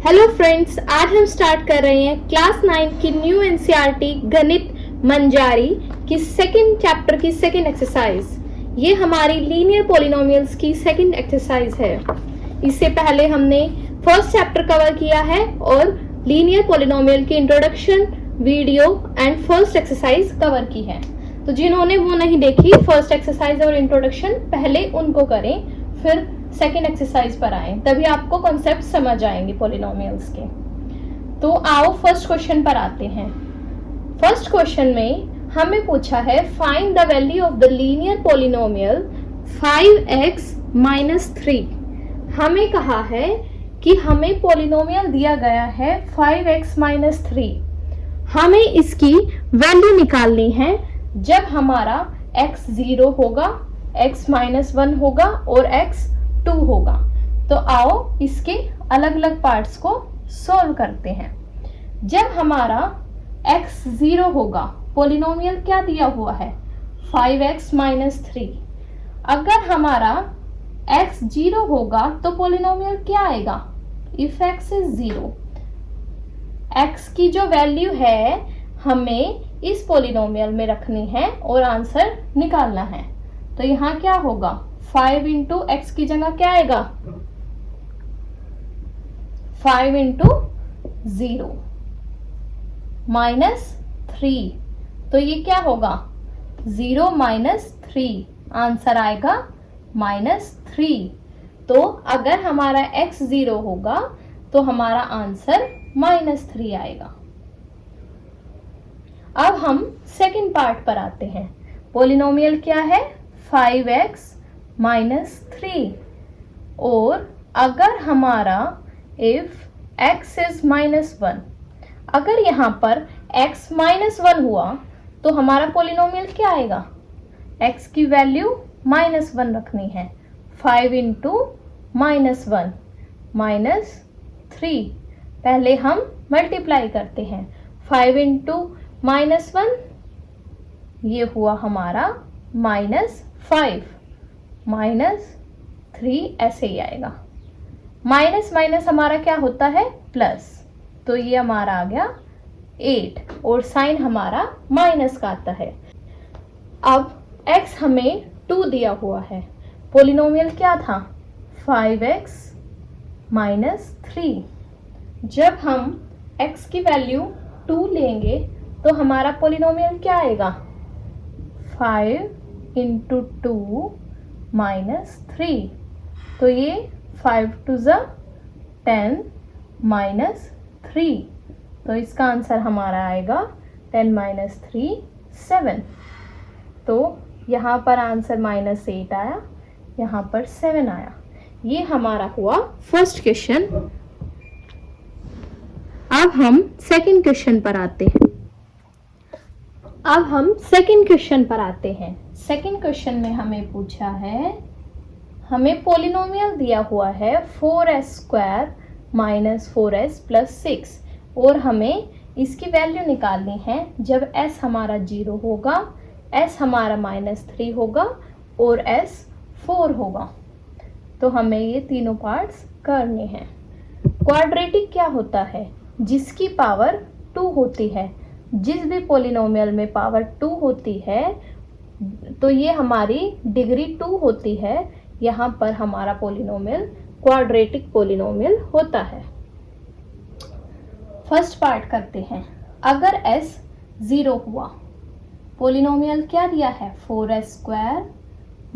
Hello friends, आज हम start कर रहे हैं क्लास 9 की न्यू एनसीईआरटी गणित मंजारी की सेकंड चैप्टर की सेकंड एक्सरसाइज। ये हमारी लीनियर पॉलिनोमियल्स की सेकंड एक्सरसाइज है। इससे पहले हमने फर्स्ट चैप्टर कवर किया है और लीनियर पॉलिनोमियल की introduction video and first exercise cover की है। तो जिन्होंने वो नहीं देखी फर्स्ट एक्सरसाइज और इंट्रोडक्शन, पहले उनको करें, फिर सेकेंड एक्सरसाइज पर आए, तभी आपको कॉन्सेप्ट समझ आएंगे पॉलिनोमियल्स के। तो आओ फर्स्ट क्वेश्चन पर आते हैं। फर्स्ट क्वेश्चन में हमें पूछा है find the value of the linear polynomial 5x - 3। हमें कहा है कि हमें पॉलिनोमियल दिया गया है 5x - 3। हमें इसकी वैल्यू निकालनी है जब हमारा x 0 होगा, x - 1 होगा और x 2 होगा। तो आओ इसके अलग अलग पार्ट्स को सॉल्व करते हैं। जब हमारा x 0 होगा, पॉलिनोमियल क्या दिया हुआ है 5x - 3। अगर हमारा x 0 होगा तो पॉलिनोमियल क्या आएगा इफ x इज 0। x की जो वैल्यू है हमें इस पॉलिनोमियल में रखनी है और आंसर निकालना है। तो यहाँ क्या होगा 5 इंटू एक्स की जगह क्या आएगा 5 इंटू 0 -3। तो ये क्या होगा 0 - 3, आंसर आएगा -3। तो अगर हमारा x 0 होगा तो हमारा आंसर -3 आएगा। अब हम सेकंड पार्ट पर आते हैं। पॉलिनोमियल क्या है 5x - 3। और अगर हमारा इफ x is -1, अगर यहाँ पर x -1 हुआ तो हमारा पॉलिनोमियल क्या आएगा x की वैल्यू -1 रखनी है। 5 इंटू -1 -3। पहले हम मल्टीप्लाई करते हैं। 5 इंटू -1 ये हुआ हमारा -5 -3 ऐसे ही आएगा। माइनस माइनस हमारा क्या होता है प्लस, तो ये हमारा आ गया 8 और साइन हमारा माइनस का आता है। अब x हमें 2 दिया हुआ है, पॉलिनोमियल क्या था 5x - 3। जब हम x की वैल्यू 2 लेंगे तो हमारा पॉलिनोमियल क्या आएगा 5 इंटू 2 -3। तो ये 5 2 10 -3। तो इसका आंसर हमारा आएगा 10 - 3 7। तो यहाँ पर आंसर -8 आया, यहाँ पर 7 आया। ये हमारा हुआ फर्स्ट क्वेश्चन। अब हम सेकंड क्वेश्चन पर आते हैं। सेकंड क्वेश्चन में हमें पूछा है, हमें पॉलिनोमियल दिया हुआ है 4s² - 4s + 6 और हमें इसकी वैल्यू निकालनी है जब s हमारा 0 होगा, s हमारा -3 होगा और s 4 होगा। तो हमें ये तीनों पार्ट्स करने हैं। क्वाड्रेटिक क्या होता है जिसकी पावर 2 होती है। जिस भी पॉलिनोमियल में पावर 2 होती है तो ये हमारी डिग्री 2 होती है। यहाँ पर हमारा पॉलिनोमियल क्वाड्रेटिक पॉलिनोमियल होता है। फर्स्ट पार्ट करते हैं। अगर s 0 हुआ, पॉलिनोमियल क्या दिया है 4s² -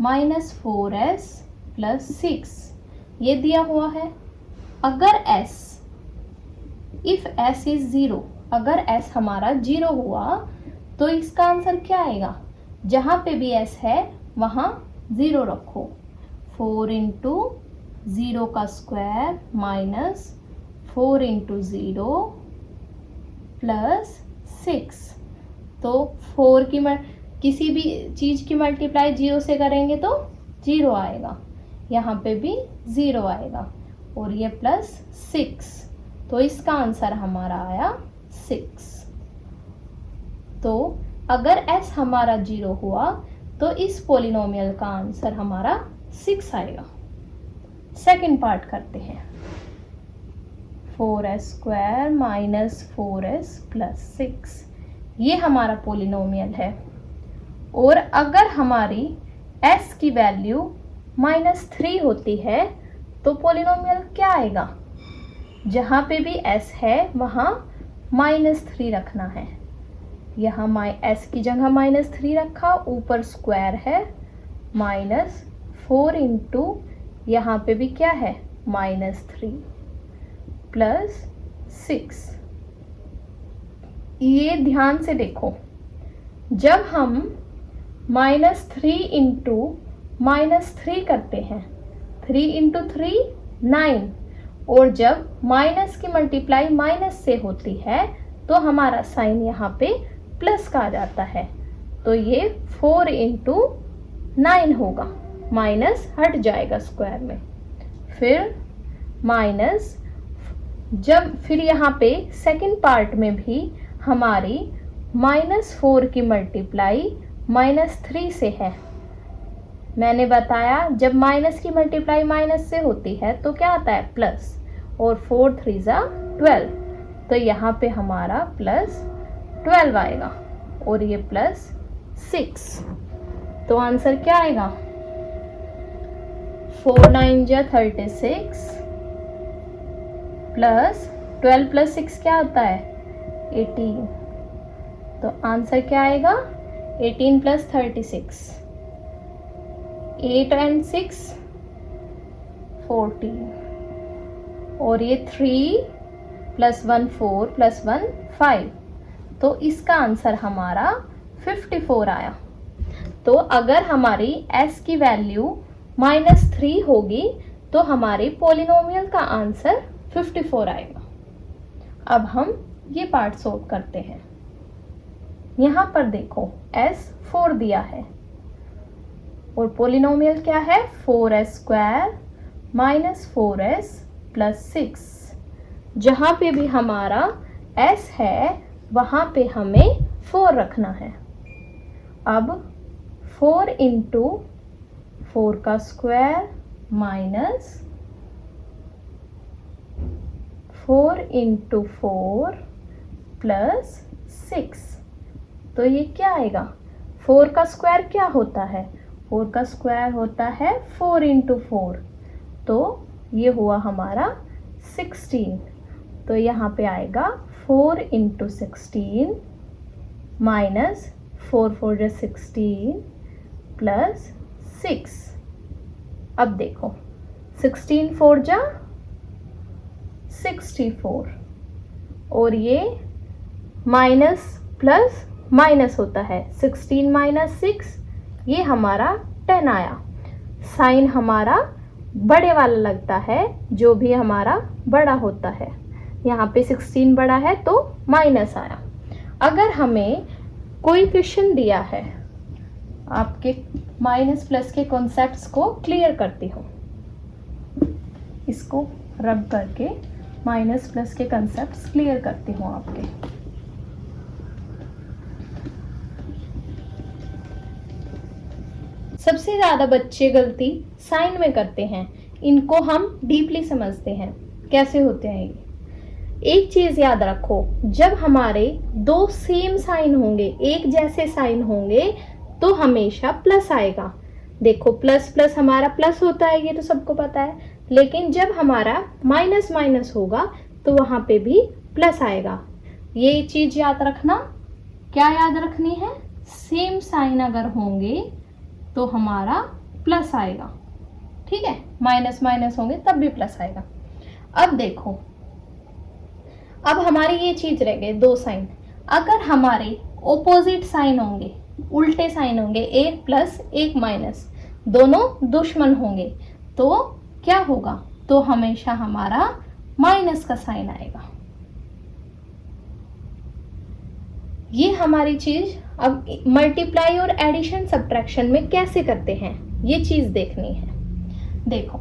4s + 6 ये दिया हुआ है। अगर इफ s इज 0, अगर s हमारा 0 हुआ तो इसका आंसर क्या आएगा, जहाँ पे भी s है वहाँ 0 रखो। 4 इंटू 0 का स्क्वायर -4 इंटू 0 + 6। तो 4 की किसी भी चीज़ की मल्टीप्लाई 0 से करेंगे तो 0 आएगा, यहाँ पे भी 0 आएगा और ये +6। तो इसका आंसर हमारा आया 6। तो अगर s हमारा 0 हुआ तो इस पॉलिनोमियल का आंसर हमारा 6 आएगा। सेकंड पार्ट करते हैं। 4s² माइनस 4s प्लस 6, ये हमारा पोलिनोमियल है। और अगर हमारी s की वैल्यू -3 होती है तो पोलिनोमियल क्या आएगा? जहाँ पे भी s है वहाँ -3 रखना है। यहाँ s की जगह -3 रखा, ऊपर स्क्वायर है, -4 इंटू यहाँ पे भी क्या है -3 प्लस 6। ये ध्यान से देखो, जब हम -3 इंटू -3 करते हैं, 3 इंटू 3 9, और जब माइनस की मल्टीप्लाई माइनस से होती है तो हमारा साइन यहाँ पे प्लस का आ जाता है। तो ये 4 इंटू 9 होगा, माइनस हट जाएगा स्क्वायर में, फिर माइनस, जब फिर यहाँ पे सेकंड पार्ट में भी हमारी -4 की मल्टीप्लाई -3 से है। मैंने बताया जब माइनस की मल्टीप्लाई माइनस से होती है तो क्या आता है प्लस, और 4 3 12, तो यहाँ पे हमारा प्लस 12 आएगा और ये प्लस 6। तो आंसर क्या आएगा? 4 9 36 प्लस 12 प्लस 6 क्या होता है 18। तो आंसर क्या आएगा? 18 प्लस 36, 8 and 6 14, और ये 3 प्लस 1 4 प्लस 1 5, तो इसका आंसर हमारा 54 आया। तो अगर हमारी s की वैल्यू -3 होगी तो हमारे पोलिनोमियल का आंसर 54 आएगा। अब हम ये पार्ट सोल्व करते हैं। यहाँ पर देखो s 4 दिया है और पोलिनोमियल क्या है 4s² माइनस 4s प्लस 6। जहाँ पे भी हमारा s है वहाँ पे हमें 4 रखना है। अब 4 इंटू 4 का स्क्वायर माइनस 4 इंटू 4 प्लस 6, तो ये क्या आएगा? 4 का स्क्वायर क्या होता है? 4 का स्क्वायर होता है 4 इंटू 4, तो ये हुआ हमारा 16। तो यहाँ पे आएगा 4 इंटू 16 माइनस 4 4 जो 16 प्लस 6। अब देखो 16 4 जा 64, और ये माइनस प्लस माइनस होता है, 16 माइनस 6, ये हमारा 10 आया। साइन हमारा बड़े वाला लगता है, जो भी हमारा बड़ा होता है। यहाँ पे 16 बड़ा है तो माइनस आया। अगर हमें कोई क्वेश्चन दिया है, आपके माइनस प्लस के कॉन्सेप्ट्स को क्लियर करती हूँ, इसको रब करके माइनस प्लस के कॉन्सेप्ट्स क्लियर करती हूँ आपके। सबसे ज़्यादा बच्चे गलती साइन में करते हैं, इनको हम डीपली समझते हैं कैसे होते हैं ये। एक चीज़ याद रखो, जब हमारे दो सेम साइन होंगे, एक जैसे साइन होंगे, तो हमेशा प्लस आएगा। देखो प्लस प्लस हमारा प्लस होता है, ये तो सबको पता है, लेकिन जब हमारा माइनस माइनस होगा तो वहाँ पे भी प्लस आएगा। ये चीज़ याद रखना। क्या याद रखनी है? सेम साइन अगर होंगे तो हमारा प्लस आएगा, ठीक है। माइनस माइनस होंगे तब भी प्लस आएगा। अब देखो, अब हमारी ये चीज रह गए दो साइन। अगर हमारे ओपोजिट साइन होंगे, उल्टे साइन होंगे, एक प्लस एक माइनस, दोनों दुश्मन होंगे, तो क्या होगा? तो हमेशा हमारा माइनस का साइन आएगा। ये हमारी चीज अब मल्टीप्लाई और एडिशन सब्ट्रैक्शन में कैसे करते हैं, ये चीज देखनी है। देखो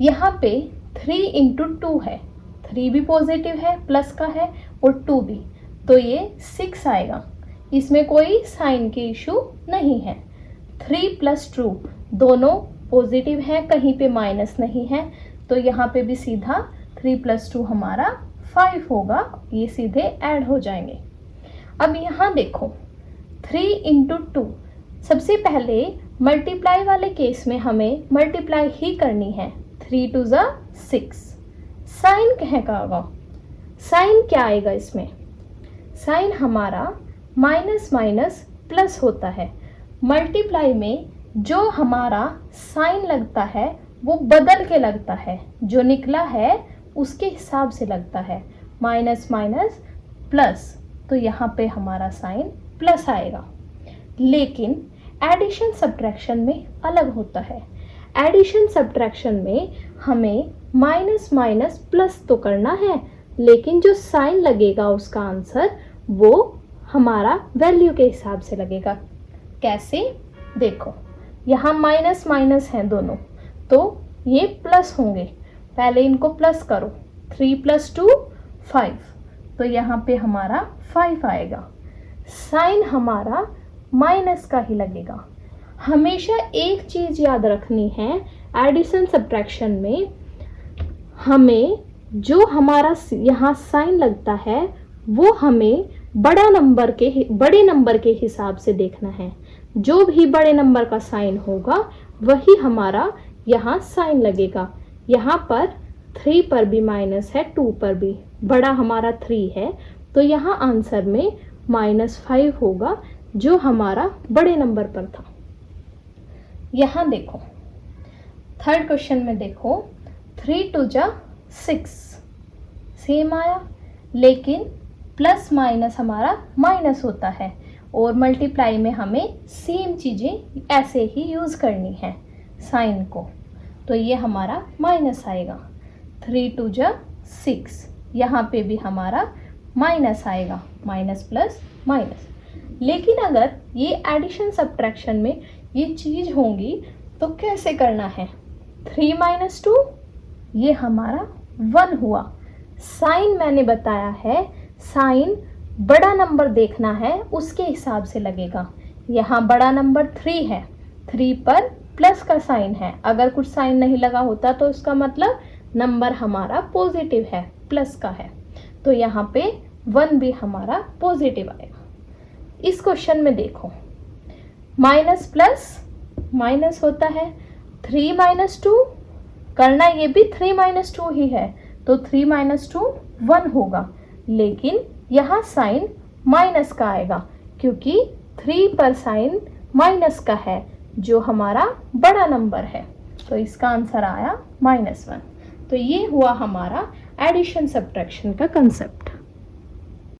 यहाँ पे 3 इंटू 2 है, 3 भी पॉजिटिव है, प्लस का है, और 2 भी, तो ये 6 आएगा। इसमें कोई साइन की इशू नहीं है। 3 प्लस 2 दोनों पॉजिटिव है, कहीं पे माइनस नहीं है, तो यहाँ पे भी सीधा 3 प्लस 2 हमारा 5 होगा, ये सीधे ऐड हो जाएंगे। अब यहाँ देखो 3 इंटू 2, सबसे पहले मल्टीप्लाई वाले केस में हमें मल्टीप्लाई ही करनी है। 3 टू ज़ा 6। साइन कहेगा होगा, साइन क्या आएगा इसमें? साइन हमारा माइनस माइनस प्लस होता है। मल्टीप्लाई में जो हमारा साइन लगता है वो बदल के लगता है, जो निकला है उसके हिसाब से लगता है। माइनस माइनस प्लस, तो यहाँ पे हमारा साइन प्लस आएगा। लेकिन एडिशन सब्ट्रैक्शन में अलग होता है। एडिशन सब्ट्रैक्शन में हमें माइनस माइनस प्लस तो करना है, लेकिन जो साइन लगेगा उसका आंसर वो हमारा वैल्यू के हिसाब से लगेगा। कैसे? देखो यहाँ माइनस माइनस हैं दोनों, तो ये प्लस होंगे। पहले इनको प्लस करो, 3 + 2 5, तो यहाँ पे हमारा 5 आएगा। साइन हमारा माइनस का ही लगेगा। हमेशा एक चीज़ याद रखनी है, एडिशन सब्ट्रैक्शन में हमें जो हमारा यहाँ साइन लगता है वो हमें बड़े नंबर के हिसाब से देखना है। जो भी बड़े नंबर का साइन होगा वही हमारा यहाँ साइन लगेगा। यहाँ पर 3 पर भी माइनस है, 2 पर भी, बड़ा हमारा 3 है, तो यहाँ आंसर में -5 होगा जो हमारा बड़े नंबर पर था। यहाँ देखो थर्ड क्वेश्चन में देखो 3 टू ज़ा 6 सेम आया, लेकिन प्लस माइनस हमारा माइनस होता है और मल्टीप्लाई में हमें सेम चीज़ें ऐसे ही यूज़ करनी है साइन को, तो ये हमारा माइनस आएगा। 3 टू ज़ा 6, यहाँ पे भी हमारा माइनस आएगा, माइनस प्लस माइनस। लेकिन अगर ये एडिशन सब्ट्रैक्शन में ये चीज़ होंगी तो कैसे करना है? 3 - 2 ये हमारा 1 हुआ। साइन मैंने बताया है, साइन बड़ा नंबर देखना है उसके हिसाब से लगेगा। यहाँ बड़ा नंबर 3 है, 3 पर प्लस का साइन है। अगर कुछ साइन नहीं लगा होता तो इसका मतलब नंबर हमारा पॉजिटिव है, प्लस का है, तो यहाँ पे 1 भी हमारा पॉजिटिव आएगा। इस क्वेश्चन में देखो माइनस प्लस माइनस होता है, 3 - 2 करना ये भी 3 - 2 ही है, तो 3 - 2 1 होगा। लेकिन यहाँ साइन माइनस का आएगा क्योंकि 3 पर साइन माइनस का है जो हमारा बड़ा नंबर है, तो इसका आंसर आया -1। तो ये हुआ हमारा एडिशन सब्ट्रैक्शन का कंसेप्ट।